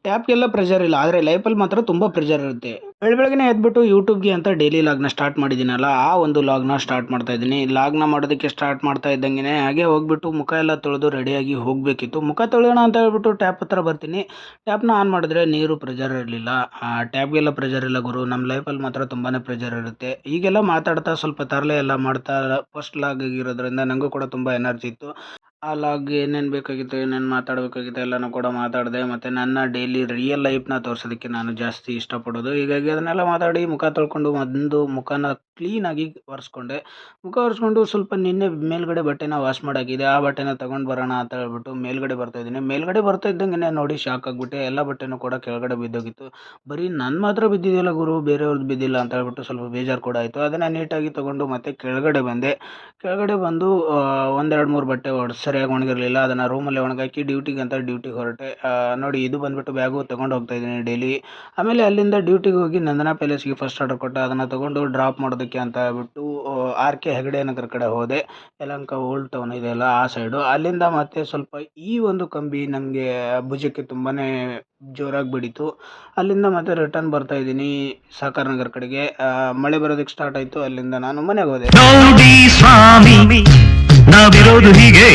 ಟ್ಯಾಪ್‌ಗೆಲ್ಲ pressure ಇಲ್ಲ. ಆದ್ರೆ ಲೈಫಲ್ಲಿ ಮಾತ್ರ ತುಂಬಾ ಪ್ರೆಷರ್ ಇರುತ್ತೆ. ಬೆಳಬೆಳಗ್ಗೆನೆ ಎದ್ಬಿಟ್ಟು ಯೂಟ್ಯೂಬ್‌ಗೆ ಅಂತ ಡೈಲಿ ಲಾಗ್‌ನ ಸ್ಟಾರ್ಟ್ ಮಾಡಿದ್ದೀನಲ್ಲ, ಆ ಒಂದು ಲಾಗ್‌ನ ಸ್ಟಾರ್ಟ್ ಮಾಡ್ತಾ ಇದ್ದೀನಿ. ಲಾಗ್‌ನ ಮಾಡೋದಕ್ಕೆ ಸ್ಟಾರ್ಟ್ ಮಾಡ್ತಾ ಇದ್ದಂಗೆನೆ ಹಾಗೆ ಹೋಗ್ಬಿಟ್ಟು ಮುಖ ಎಲ್ಲ ತೊಳೆದು ರೆಡಿಯಾಗಿ ಹೋಗಬೇಕಿತ್ತು. ಮುಖ ತೊಳೆಯೋಣ ಅಂತ ಹೇಳ್ಬಿಟ್ಟು ಟ್ಯಾಪ್ ಹತ್ರ ಬರ್ತೀನಿ. ಟ್ಯಾಪ್‌ನ ಆನ್ ಮಾಡಿದ್ರೆ ನೀರು ಪ್ರೆಷರ್ ಇರಲಿಲ್ಲ. ಟ್ಯಾಪ್‌ಗೆಲ್ಲ ಪ್ರೆಷರ್ ಇಲ್ಲ ಗುರು. ನಮ್ಮ ಲೈಫಲ್ಲಿ ಮಾತ್ರ ತುಂಬಾನೇ ಪ್ರೆಷರ್ ಇರುತ್ತೆ. ಹೀಗೆಲ್ಲ ಮಾತಾಡ್ತಾ ಸ್ವಲ್ಪ ತರಲೆ ಎಲ್ಲ ಮಾಡ್ತಾ ಫಸ್ಟ್ ಲಾಗ್ ಆಗಿರೋದ್ರಿಂದ ನನಗೂ ಕೂಡ ತುಂಬಾ ಎನರ್ಜಿ ಇತ್ತು. ಆ ಲಾಗ್ ಏನೇನು ಬೇಕಾಗಿತ್ತು, ಏನೇನು ಮಾತಾಡಬೇಕಾಗಿತ್ತು ಎಲ್ಲನೂ ಕೂಡ ಮಾತಾಡಿದೆ. ಮತ್ತು ನನ್ನ ಡೈಲಿ ರಿಯಲ್ ಲೈಫ್‌ನ ತೋರ್ಸೋದಕ್ಕೆ ನಾನು ಜಾಸ್ತಿ ಇಷ್ಟಪಡೋದು. ಹೀಗಾಗಿ ಅದನ್ನೆಲ್ಲ ಮಾತಾಡಿ ಮುಖ ತೊಳ್ಕೊಂಡು ಬಂದು ಮುಖನ ಕ್ಲೀನಾಗಿ ಒರೆಸ್ಕೊಂಡೆ. ಮುಖ ಒರೆಸ್ಕೊಂಡು ಸ್ವಲ್ಪ ನಿನ್ನೆ ಮೇಲ್ಗಡೆ ಬಟ್ಟೆನ ವಾಶ್ ಮಾಡಾಕಿದ್ದೆ. ಆ ಬಟ್ಟೆನ ತಗೊಂಡು ಬರೋಣ ಅಂತ ಹೇಳ್ಬಿಟ್ಟು ಮೇಲ್ಗಡೆ ಬರ್ತಾ ಇದ್ದೀನಿ. ಮೇಲ್ಗಡೆ ಬರ್ತಾ ಇದ್ದಂಗೆನೆ ನೋಡಿ ಶಾಕ್ ಆಗ್ಬಿಟ್ಟೆ. ಎಲ್ಲ ಬಟ್ಟೆನೂ ಕೂಡ ಕೆಳಗಡೆ ಬಿದ್ದೋಗಿತ್ತು. ಬರೀ ನನ್ನ ಮಾತ್ರ ಬಿದ್ದಿದೆಯಲ್ಲ ಗುರು, ಬೇರೆಯವ್ರದ್ದು ಬಿದ್ದಿಲ್ಲ ಅಂತ ಹೇಳ್ಬಿಟ್ಟು ಸ್ವಲ್ಪ ಬೇಜಾರು ಕೂಡ ಆಯಿತು. ಅದನ್ನು ನೀಟಾಗಿ ತಗೊಂಡು ಮತ್ತೆ ಕೆಳಗಡೆ ಬಂದೆ. ಕೆಳಗಡೆ ಬಂದು ಒಂದು 2, 3 ಬಟ್ಟೆ ಸರಿಯಾಗಿ ಒಣಗಿರಲಿಲ್ಲ. ಅದನ್ನು ರೂಮಲ್ಲೇ ಒಣಗಾಕಿ ಡ್ಯೂಟಿಗೆ ಹೊರಟೆ. ನೋಡಿ ಇದು ಬಂದುಬಿಟ್ಟು ಬ್ಯಾಗು ತೊಗೊಂಡು ಹೋಗ್ತಾ ಇದ್ದೀನಿ ಡೈಲಿ. ಆಮೇಲೆ ಅಲ್ಲಿಂದ ಡ್ಯೂಟಿಗೆ ಹೋಗಿ ನಂದನಾ ಪ್ಯಾಲೇಸ್‌ಗೆ ಫಸ್ಟ್ ಆರ್ಡರ್ ಕೊಟ್ಟೆ. ಅದನ್ನು ತೊಗೊಂಡು ಡ್ರಾಪ್ ಮಾಡೋದಕ್ಕೆ ಅಂತ ಹೇಳ್ಬಿಟ್ಟು ಆರ್ ಕೆ ಹೆಗಡೆ ನಗರ ಕಡೆ ಹೋದೆ. ಯಲಹಂಕ ಓಲ್ಡ್ ಟೌನ್ ಇದೆಯಲ್ಲ ಆ ಸೈಡು. ಅಲ್ಲಿಂದ ಮತ್ತೆ ಸ್ವಲ್ಪ ಈ ಒಂದು ಕಂಬಿ ನನಗೆ ಭುಜಕ್ಕೆ ತುಂಬಾನೇ ಜೋರಾಗಿ ಬಡೀತು. ಅಲ್ಲಿಂದ ಮತ್ತೆ ರಿಟರ್ನ್ ಬರ್ತಾ ಇದ್ದೀನಿ ಸಹಕಾರ ನಗರ ಕಡೆಗೆ. ಮಳೆ ಬರೋದಕ್ಕೆ ಸ್ಟಾರ್ಟ್ ಆಯಿತು. ಅಲ್ಲಿಂದ ನಾನು ಮನೆಗೆ ಹೋದೆ. ನೋಡಿ ಸ್ವಾಮಿ ನಾವಿರೋದು ಹೀಗೆ